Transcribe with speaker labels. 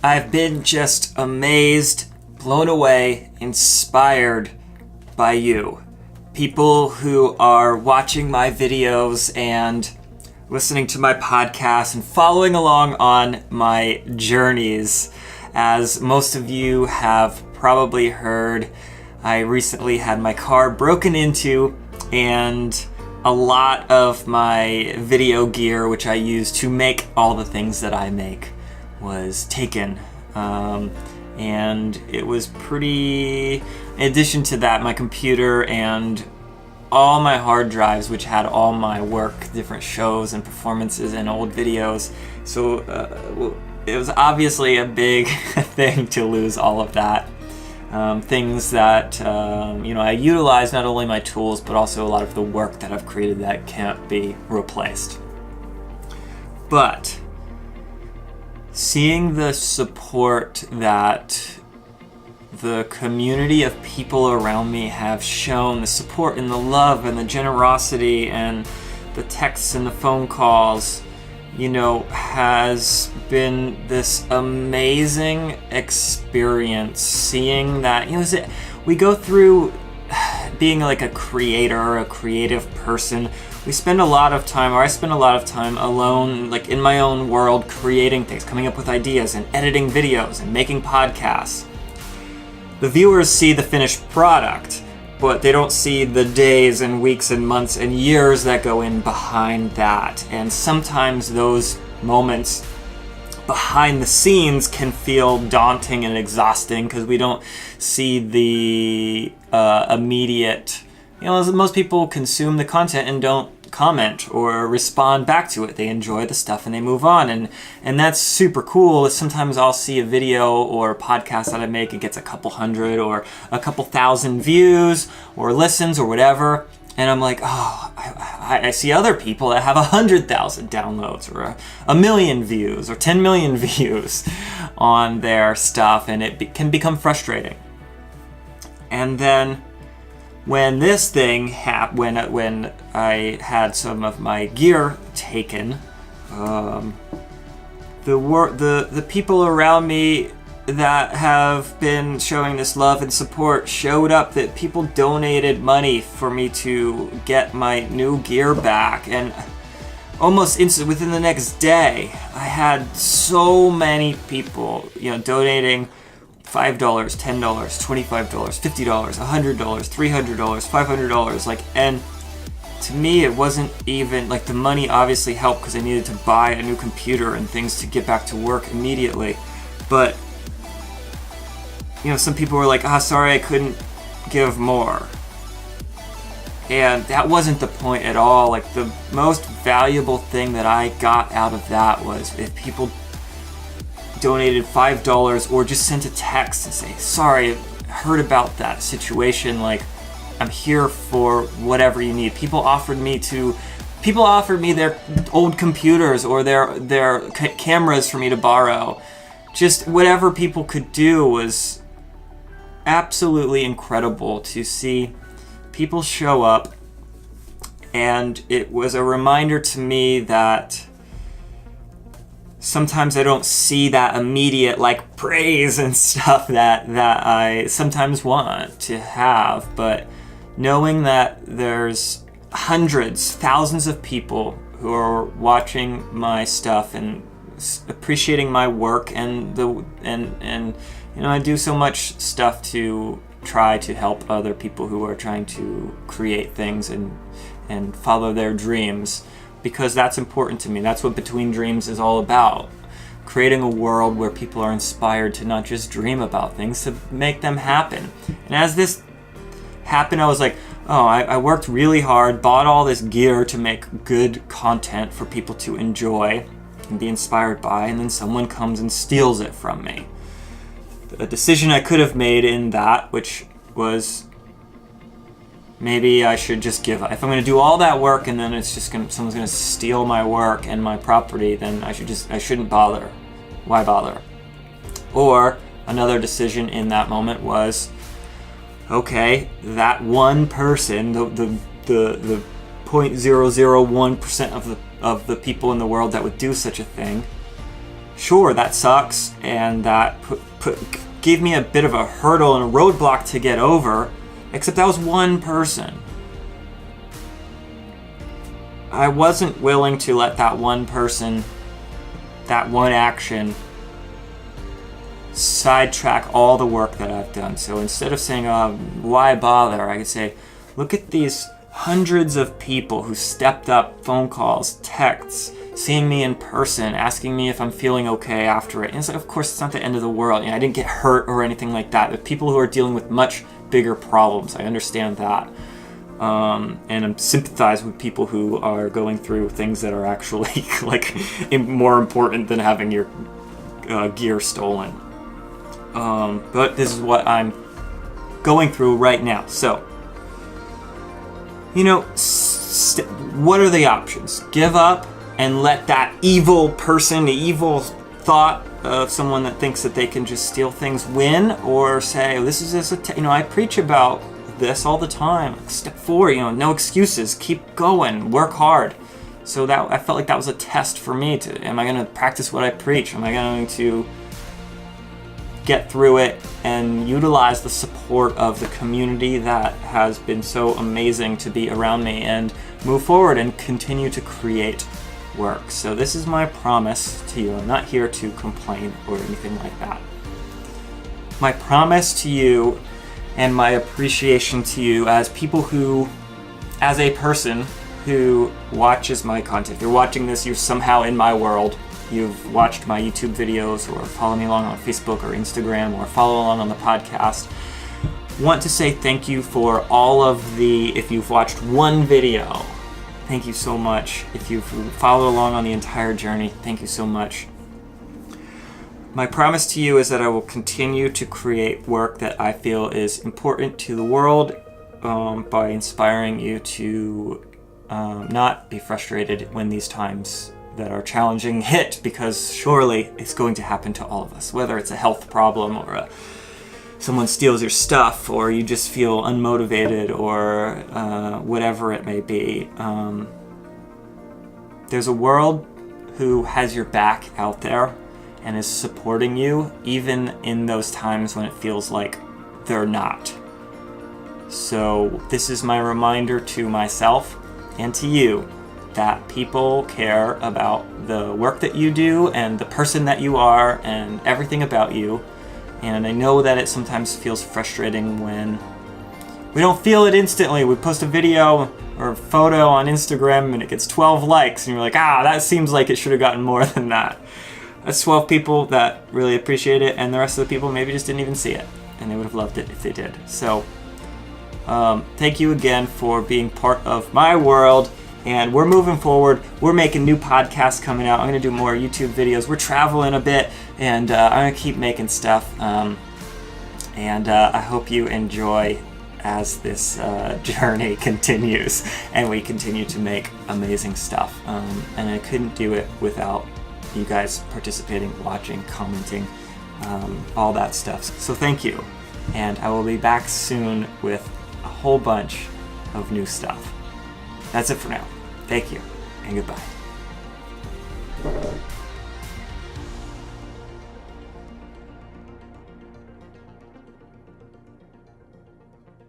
Speaker 1: I've been just amazed, blown away, inspired by you. People who are watching my videos and listening to my podcast and following along on my journeys. As most of you have probably heard, I recently had my car broken into, and a lot of my video gear, which I use to make all the things that I make, was taken. And it was pretty... In addition to that, my computer and all my hard drives, which had all my work, different shows and performances and old videos. So it was obviously a big thing to lose all of that. Things that, I utilize not only my tools, but also a lot of the work that I've created that can't be replaced. But seeing the support that the community of people around me have shown, the support and the love and the generosity and the texts and the phone calls, has been this amazing experience. Seeing that, we go through being like a creator, a creative person. We spend a lot of time, or I spend a lot of time alone, like in my own world, creating things, coming up with ideas and editing videos and making podcasts. The viewers see the finished product, but they don't see the days and weeks and months and years that go in behind that. And sometimes those moments behind the scenes can feel daunting and exhausting because we don't see the immediate... most people consume the content and don't comment or respond back to it. They enjoy the stuff and they move on, and that's super cool. Sometimes I'll see a video or a podcast that I make, it gets a couple hundred or a couple thousand views or listens or whatever, and I'm like, I see other people that have 100,000 downloads or a million views or 10 million views on their stuff, and it can become frustrating. And then when this thing happened, when I had some of my gear taken, the people around me that have been showing this love and support showed up, that people donated money for me to get my new gear back, and almost instantly, within the next day, I had so many people, donating $5, $10, $25, $50, $100, $300, $500, and to me it wasn't even, the money obviously helped because I needed to buy a new computer and things to get back to work immediately, but, some people were like, sorry I couldn't give more, and that wasn't the point at all. The most valuable thing that I got out of that was if people donated $5 or just sent a text and say, sorry, I heard about that situation, I'm here for whatever you need. People offered me their old computers or their cameras for me to borrow. Just whatever people could do was absolutely incredible to see people show up, and it was a reminder to me that sometimes I don't see that immediate praise and stuff that I sometimes want to have, but knowing that there's hundreds, thousands of people who are watching my stuff and appreciating my work, and I do so much stuff to try to help other people who are trying to create things and follow their dreams, because that's important to me. That's what Between Dreams is all about. Creating a world where people are inspired to not just dream about things, to make them happen. And as this happened, I was like, I worked really hard, bought all this gear to make good content for people to enjoy and be inspired by, and then someone comes and steals it from me. A decision I could have made in that, which was, maybe I should just give up. If I'm going to do all that work and then someone's going to steal my work and my property, then I shouldn't bother. Why bother? Or another decision in that moment was, okay, that one person, the 0.001% of the people in the world that would do such a thing, sure, that sucks, and that gave me a bit of a hurdle and a roadblock to get over, except that was one person. I wasn't willing to let that one person, that one action, sidetrack all the work that I've done. So instead of saying, why bother, I could say, look at these hundreds of people who stepped up, phone calls, texts, seeing me in person, asking me if I'm feeling okay after it. And it's like, of course, it's not the end of the world. I didn't get hurt or anything like that. But people who are dealing with much bigger problems, I understand that. And I'm sympathize with people who are going through things that are actually like more important than having your gear stolen. But this is what I'm going through right now. So, what are the options? Give up and let that evil person, the evil thought of someone that thinks that they can just steal things win, or say, this is just I preach about this all the time. Step forward, no excuses, keep going, work hard. So that I felt like that was a test for me. Am I going to practice what I preach? Am I going to get through it and utilize the support of the community that has been so amazing to be around me, and move forward and continue to create work? So this is my promise to you. I'm not here to complain or anything like that. My promise to you and my appreciation to you as a person who watches my content. If you're watching this, you're somehow in my world. You've watched my YouTube videos, or follow me along on Facebook or Instagram, or follow along on the podcast. Want to say thank you for all of if you've watched one video, thank you so much. If you've followed along on the entire journey, thank you so much. My promise to you is that I will continue to create work that I feel is important to the world, by inspiring you to not be frustrated when these times that are challenging hit, because surely it's going to happen to all of us, whether it's a health problem, or someone steals your stuff, or you just feel unmotivated, or whatever it may be. There's a world who has your back out there and is supporting you, even in those times when it feels like they're not. So this is my reminder to myself and to you that people care about the work that you do and the person that you are and everything about you. And I know that it sometimes feels frustrating when we don't feel it instantly. We post a video or a photo on Instagram and it gets 12 likes, and you're like, that seems like it should have gotten more than that. That's 12 people that really appreciate it, and the rest of the people maybe just didn't even see it, and they would have loved it if they did. So thank you again for being part of my world, and we're moving forward. We're making new podcasts coming out. I'm going to do more YouTube videos. We're traveling a bit, and I'm going to keep making stuff, and I hope you enjoy as this journey continues and we continue to make amazing stuff. And I couldn't do it without you guys participating, watching, commenting, all that stuff. So thank you, and I will be back soon with a whole bunch of new stuff. That's it for now. Thank you, and goodbye.